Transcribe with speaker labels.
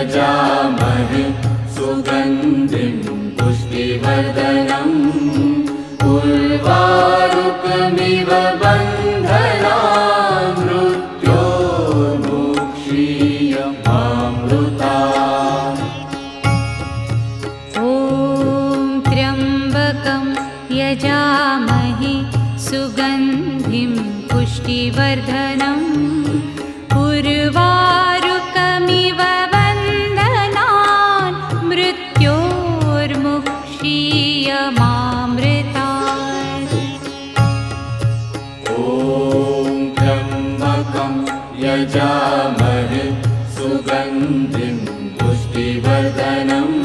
Speaker 1: यजामहे सुगन्धिं पुष्टिवर्धनम् उर्वारुकमिव बन्धनान् मृत्योर्मुक्षीयमामृतात्।
Speaker 2: ॐ त्र्यम्बकं यजामहे सुगन्धिं पुष्टिवर्धनम् उर्वारुकमिव बन्धनान् मृत्योर्मुक्षीयमामृतात्।
Speaker 1: ॐ त्र्यम्बकं यजामहे सुगन्धिं पुष्टिवर्धनम्